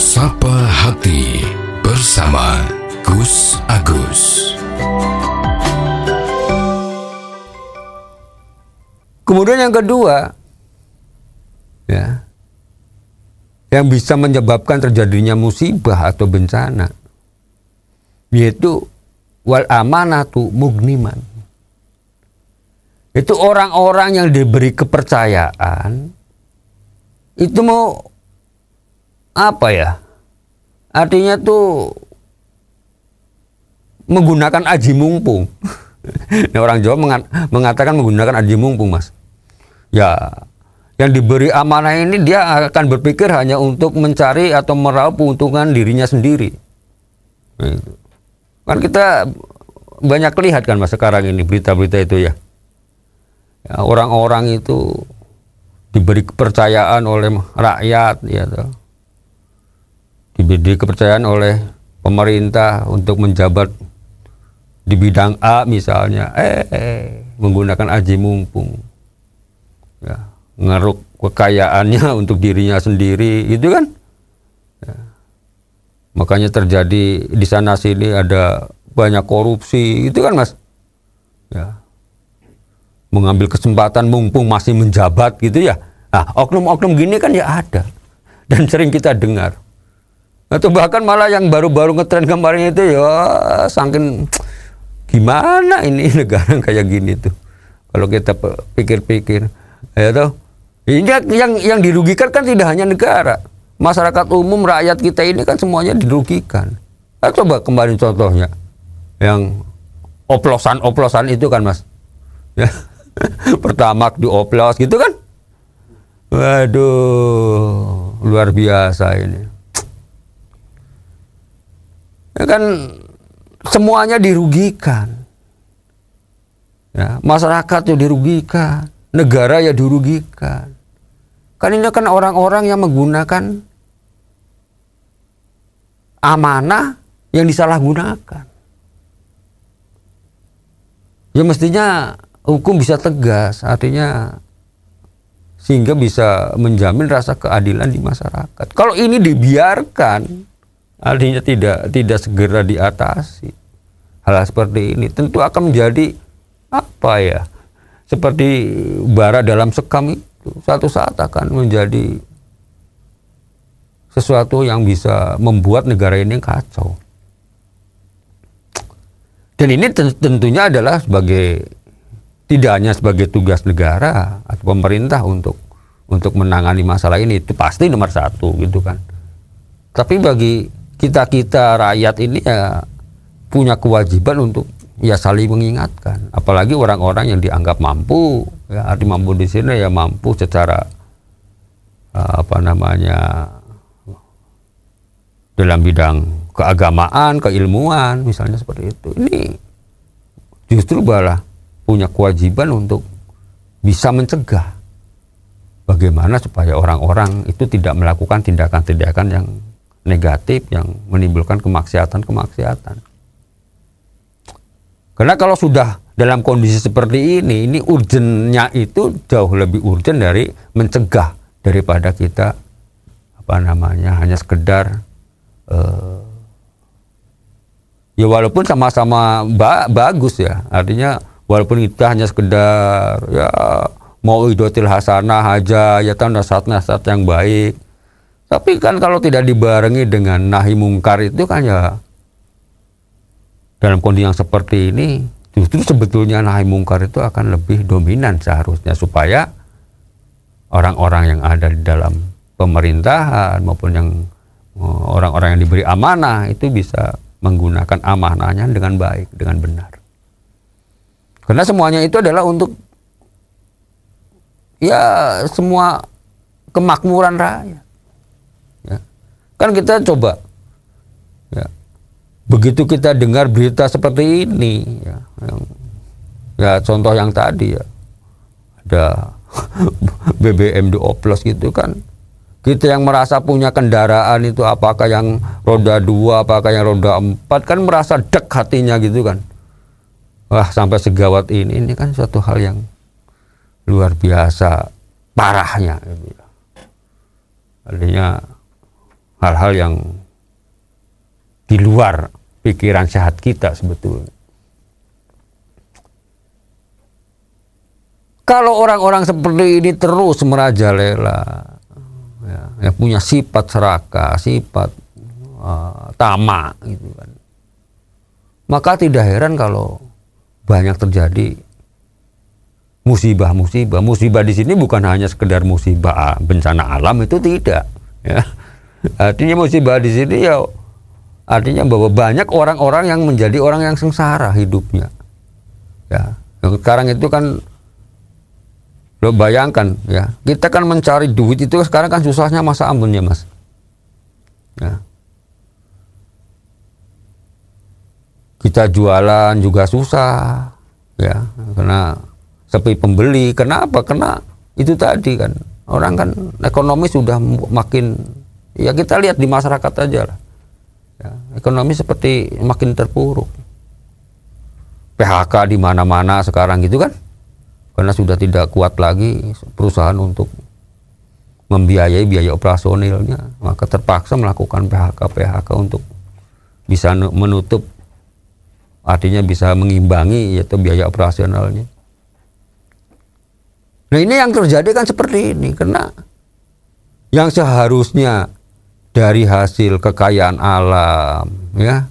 Sapa Hati bersama Gus Agus. Kemudian yang kedua, ya, yang bisa menyebabkan terjadinya musibah atau bencana, yaitu wal amanatu mugniman. Itu orang-orang yang diberi kepercayaan, itu mau apa ya? Artinya tuh menggunakan aji mumpung. Nah, orang Jawa mengatakan menggunakan aji mumpung, Mas. Ya, yang diberi amanah ini dia akan berpikir hanya untuk mencari atau meraup keuntungan dirinya sendiri. Kan kita banyak lihat kan, Mas, sekarang ini berita-berita itu ya. Ya, orang-orang itu diberi kepercayaan oleh rakyat, ya toh. Diberi kepercayaan oleh pemerintah untuk menjabat di bidang A misalnya, menggunakan aji mumpung, ya, ngeruk kekayaannya untuk dirinya sendiri, gitu kan? Ya. Makanya terjadi di sana sini ada banyak korupsi, itu kan, Mas? Ya. Mengambil kesempatan mumpung masih menjabat, gitu ya. Nah, oknum-oknum gini kan ya ada dan sering kita dengar. Atau bahkan malah yang baru-baru ngetren kemarin itu ya saking gimana ini negara kayak gini tuh. Kalau kita pikir-pikir, ya toh. Ini yang dirugikan kan tidak hanya negara, masyarakat umum, rakyat kita ini kan semuanya dirugikan. Nah, coba kemarin contohnya yang oplosan itu kan, Mas. Ya. Pertamax dioplos gitu kan. Waduh, luar biasa ini. Ya kan semuanya dirugikan, ya, masyarakat ya dirugikan, negara ya dirugikan. Kan ini kan orang-orang yang menggunakan amanah yang disalahgunakan. Ya mestinya hukum bisa tegas, artinya sehingga bisa menjamin rasa keadilan di masyarakat. Kalau ini dibiarkan, artinya tidak segera diatasi, hal seperti ini tentu akan menjadi apa ya, seperti bara dalam sekam itu, suatu saat akan menjadi sesuatu yang bisa membuat negara ini kacau. Dan ini tentunya adalah tidak hanya sebagai tugas negara atau pemerintah untuk menangani masalah ini, itu pasti nomor satu gitu kan. Tapi bagi kita rakyat ini ya punya kewajiban untuk ya saling mengingatkan, apalagi orang-orang yang dianggap mampu, ya arti mampu di sini ya mampu secara dalam bidang keagamaan, keilmuan misalnya seperti itu. Ini justru malah punya kewajiban untuk bisa mencegah bagaimana supaya orang-orang itu tidak melakukan tindakan-tindakan yang negatif yang menimbulkan kemaksiatan. Karena kalau sudah dalam kondisi seperti ini urgennya itu jauh lebih urgen dari mencegah daripada kita hanya sekedar ya walaupun sama-sama bagus ya, artinya walaupun kita hanya sekedar ya mau idotil hasanah aja, ya nasihat-nasihat yang baik. Tapi kan kalau tidak dibarengi dengan nahi mungkar itu kan ya dalam kondisi yang seperti ini justru sebetulnya nahi mungkar itu akan lebih dominan seharusnya, supaya orang-orang yang ada di dalam pemerintahan maupun yang orang-orang yang diberi amanah itu bisa menggunakan amanahnya dengan baik, dengan benar. Karena semuanya itu adalah untuk ya semua kemakmuran rakyat. Kan kita coba ya, begitu kita dengar berita seperti ini ya contoh yang tadi ya ada BBM dioplos gitu kan, kita yang merasa punya kendaraan itu apakah yang roda 2 apakah yang roda 4 kan merasa dek hatinya gitu kan. Wah, sampai segawat ini kan suatu hal yang luar biasa parahnya gitu ya. Artinya hal-hal yang di luar pikiran sehat kita sebetulnya. Kalau orang-orang seperti ini terus merajalela, ya, punya sifat serakah, sifat tamak, gitu kan, maka tidak heran kalau banyak terjadi musibah-musibah. Musibah di sini bukan hanya sekedar musibah bencana alam, itu tidak. Ya. Artinya musibah di sini ya artinya bahwa banyak orang-orang yang menjadi orang yang sengsara hidupnya. Ya, sekarang itu kan lo bayangkan ya, kita kan mencari duit itu sekarang kan susahnya masa ampun ya Mas. Ya. Kita jualan juga susah ya, karena sepi pembeli. Kenapa? Karena itu tadi kan, orang kan ekonomi sudah makin, ya kita lihat di masyarakat aja lah. Ya, ekonomi seperti makin terpuruk. PHK di mana-mana sekarang gitu kan. Karena sudah tidak kuat lagi perusahaan untuk membiayai biaya operasionalnya, maka terpaksa melakukan PHK untuk bisa menutup, artinya bisa mengimbangi yaitu biaya operasionalnya. Nah ini yang terjadi kan seperti ini, karena yang seharusnya dari hasil kekayaan alam, ya,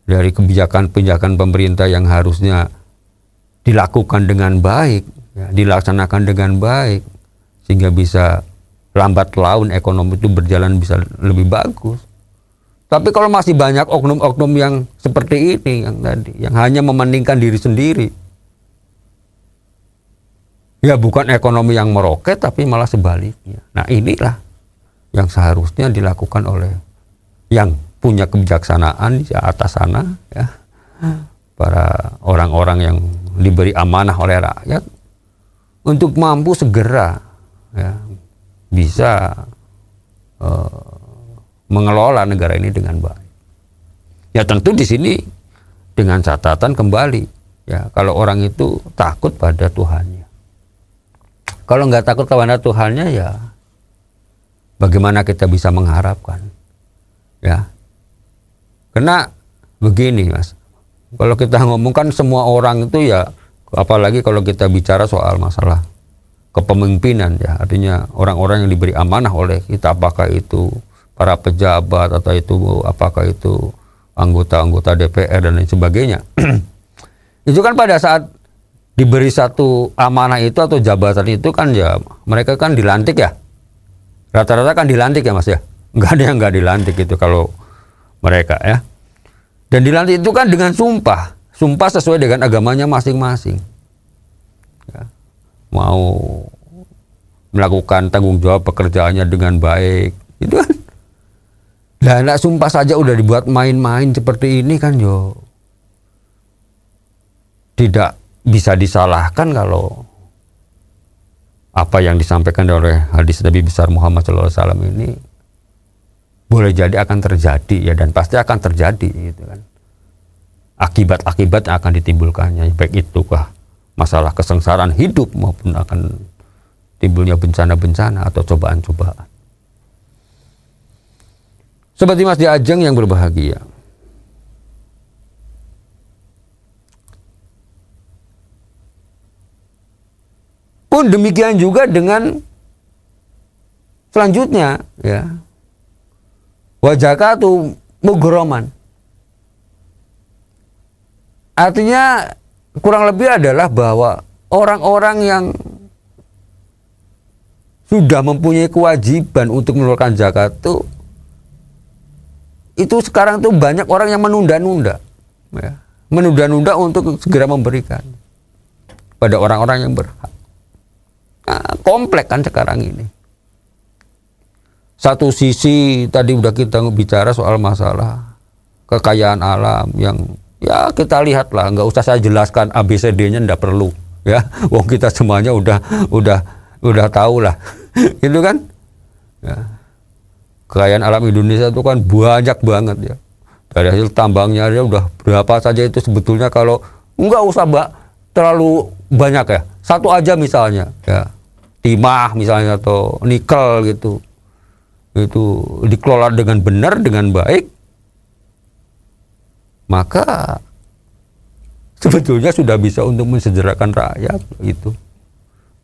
dari kebijakan-kebijakan pemerintah yang harusnya dilakukan dengan baik, ya, dilaksanakan dengan baik, sehingga bisa lambat laun ekonomi itu berjalan bisa lebih bagus. Tapi kalau masih banyak oknum-oknum yang seperti ini, yang tadi, yang hanya mementingkan diri sendiri, ya bukan ekonomi yang meroket, tapi malah sebaliknya. Nah inilah yang seharusnya dilakukan oleh yang punya kebijaksanaan di atas sana, ya, para orang-orang yang diberi amanah oleh rakyat untuk mampu segera, ya, bisa mengelola negara ini dengan baik. Ya tentu di sini dengan catatan kembali, ya, kalau orang itu takut pada Tuhannya. Kalau nggak takut kepada Tuhannya, ya bagaimana kita bisa mengharapkan, ya? Karena begini Mas, kalau kita ngomongkan semua orang itu ya, apalagi kalau kita bicara soal masalah kepemimpinan, ya, artinya orang-orang yang diberi amanah oleh kita, apakah itu para pejabat atau itu apakah itu anggota-anggota DPR dan lain sebagainya. Itu kan pada saat diberi satu amanah itu atau jabatan itu kan ya mereka kan dilantik ya. Rata-rata kan dilantik ya Mas ya. Nggak ada yang nggak dilantik itu kalau mereka ya. Dan dilantik itu kan dengan sumpah. Sumpah sesuai dengan agamanya masing-masing. Ya. Mau melakukan tanggung jawab pekerjaannya dengan baik. Itu kan. Nah, nak sumpah saja udah dibuat main-main seperti ini kan yo. Tidak bisa disalahkan kalau apa yang disampaikan oleh hadis Nabi besar Muhammad SAW ini boleh jadi akan terjadi ya, dan pasti akan terjadi gitu kan. Akibat-akibat yang akan ditimbulkannya, baik itukah masalah kesengsaraan hidup maupun akan timbulnya bencana-bencana atau cobaan-cobaan. Sobat Dimas di Ajeng yang berbahagia, pun demikian juga dengan selanjutnya ya, wajakatu mughraman. Artinya kurang lebih adalah bahwa orang-orang yang sudah mempunyai kewajiban untuk mengeluarkan zakat itu sekarang tuh banyak orang yang menunda-nunda ya, menunda-nunda untuk segera memberikan pada orang-orang yang berhak. Nah, kompleks kan sekarang ini. Satu sisi tadi udah kita bicara soal masalah kekayaan alam yang ya kita lihatlah, nggak usah saya jelaskan ABCD-nya, nggak perlu ya. Wong kita semuanya udah tahu lah, itu kan. Ya. Kekayaan alam Indonesia itu kan banyak banget ya. Dari hasil tambangnya aja udah berapa saja itu sebetulnya, kalau nggak usah terlalu banyak ya. Satu aja misalnya ya, timah misalnya atau nikel gitu. itu dikelola dengan benar, dengan baik, maka sebetulnya sudah bisa untuk mensejahterakan rakyat itu.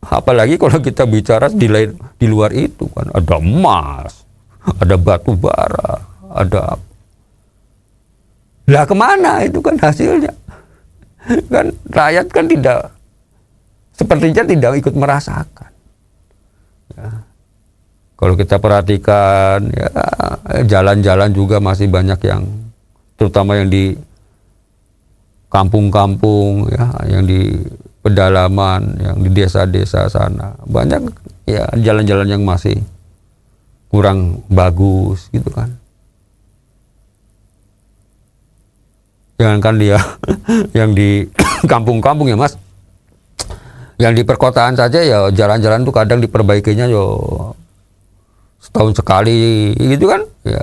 Apalagi kalau kita bicara di luar itu kan ada emas, ada batu bara, ada apa. Lah kemana itu kan hasilnya? Kan rakyat kan sepertinya tidak ikut merasakan. Ya. Kalau kita perhatikan, ya jalan-jalan juga masih banyak yang, terutama yang di kampung-kampung, ya, yang di pedalaman, yang di desa-desa sana, banyak ya jalan-jalan yang masih kurang bagus gitu kan. Jangankan dia yang di kampung-kampung ya Mas, yang di perkotaan saja ya jalan-jalan tuh kadang diperbaikinya yo setahun sekali gitu kan, ya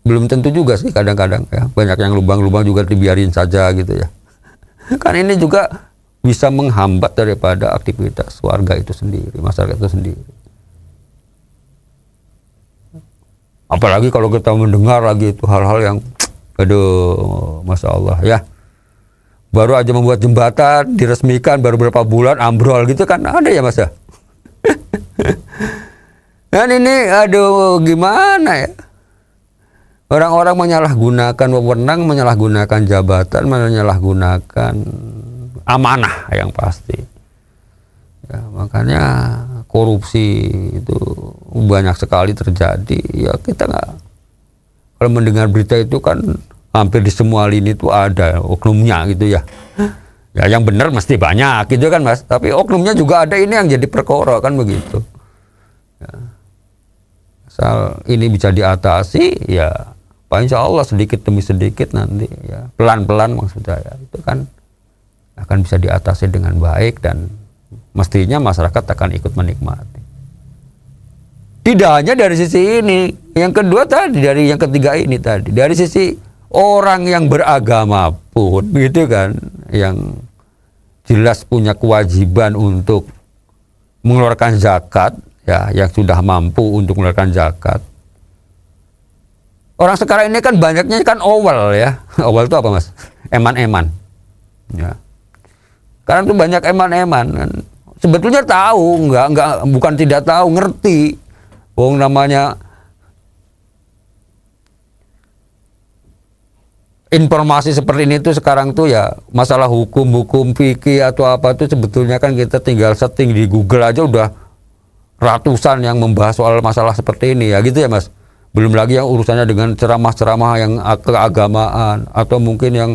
belum tentu juga sih kadang-kadang ya, banyak yang lubang-lubang juga dibiarin saja gitu ya. Kan ini juga bisa menghambat daripada aktivitas warga itu sendiri, masyarakat itu sendiri. Apalagi kalau kita mendengar lagi itu hal-hal yang aduh, Masya Allah ya. Baru aja membuat jembatan, diresmikan baru beberapa bulan ambrol gitu kan, ada ya Mas ya. Dan ini aduh gimana ya. Orang-orang menyalahgunakan wewenang, menyalahgunakan jabatan, menyalahgunakan amanah yang pasti. Ya, makanya korupsi itu banyak sekali terjadi. Ya kita nggak, kalau mendengar berita itu kan hampir di semua lini itu ada oknumnya gitu ya. Ya yang benar mesti banyak gitu kan Mas. Tapi oknumnya juga ada, ini yang jadi perkara kan begitu. Ya. Asal ini bisa diatasi ya, insya Allah sedikit demi sedikit nanti ya, pelan-pelan maksud saya itu kan akan bisa diatasi dengan baik dan mestinya masyarakat akan ikut menikmati. Tidak hanya dari sisi ini, yang kedua tadi, dari yang ketiga ini tadi, dari sisi orang yang beragama pun gitu kan, yang jelas punya kewajiban untuk mengeluarkan zakat ya, yang sudah mampu untuk mengeluarkan zakat. Orang sekarang ini kan banyaknya kan owel ya. Owel itu apa Mas? Eman-eman. Ya. Karena itu banyak eman-eman kan. Sebetulnya tahu, bukan tidak tahu, ngerti. Wong namanya informasi seperti ini tuh sekarang tuh ya, masalah hukum fikih atau apa tuh sebetulnya kan kita tinggal setting di Google aja udah ratusan yang membahas soal masalah seperti ini ya gitu ya Mas. Belum lagi yang urusannya dengan ceramah-ceramah yang keagamaan atau mungkin yang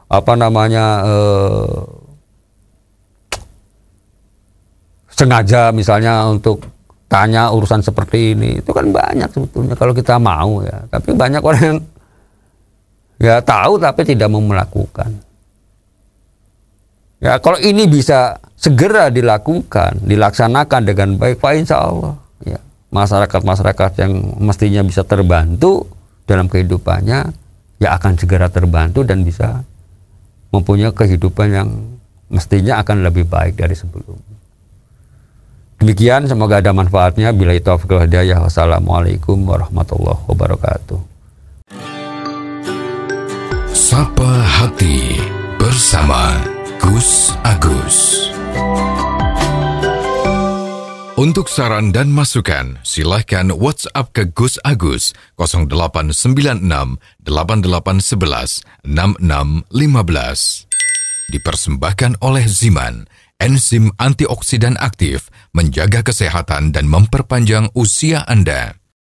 apa namanya sengaja misalnya untuk tanya urusan seperti ini. Itu kan banyak sebetulnya kalau kita mau ya. Tapi banyak orang yang ya tahu tapi tidak mau melakukan. Ya kalau ini bisa segera dilaksanakan dengan baik, Pak, insya Allah ya, masyarakat yang mestinya bisa terbantu dalam kehidupannya ya akan segera terbantu dan bisa mempunyai kehidupan yang mestinya akan lebih baik dari sebelumnya. Demikian, semoga ada manfaatnya. Billahi taufiq wal hidayah. Wassalamualaikum warahmatullahi wabarakatuh. Sapa Hati bersama Gus Agus. Untuk saran dan masukan, silahkan WhatsApp ke Gus Agus 0896 8811 6615. Dipersembahkan oleh Ziman, enzim antioksidan aktif, menjaga kesehatan dan memperpanjang usia Anda.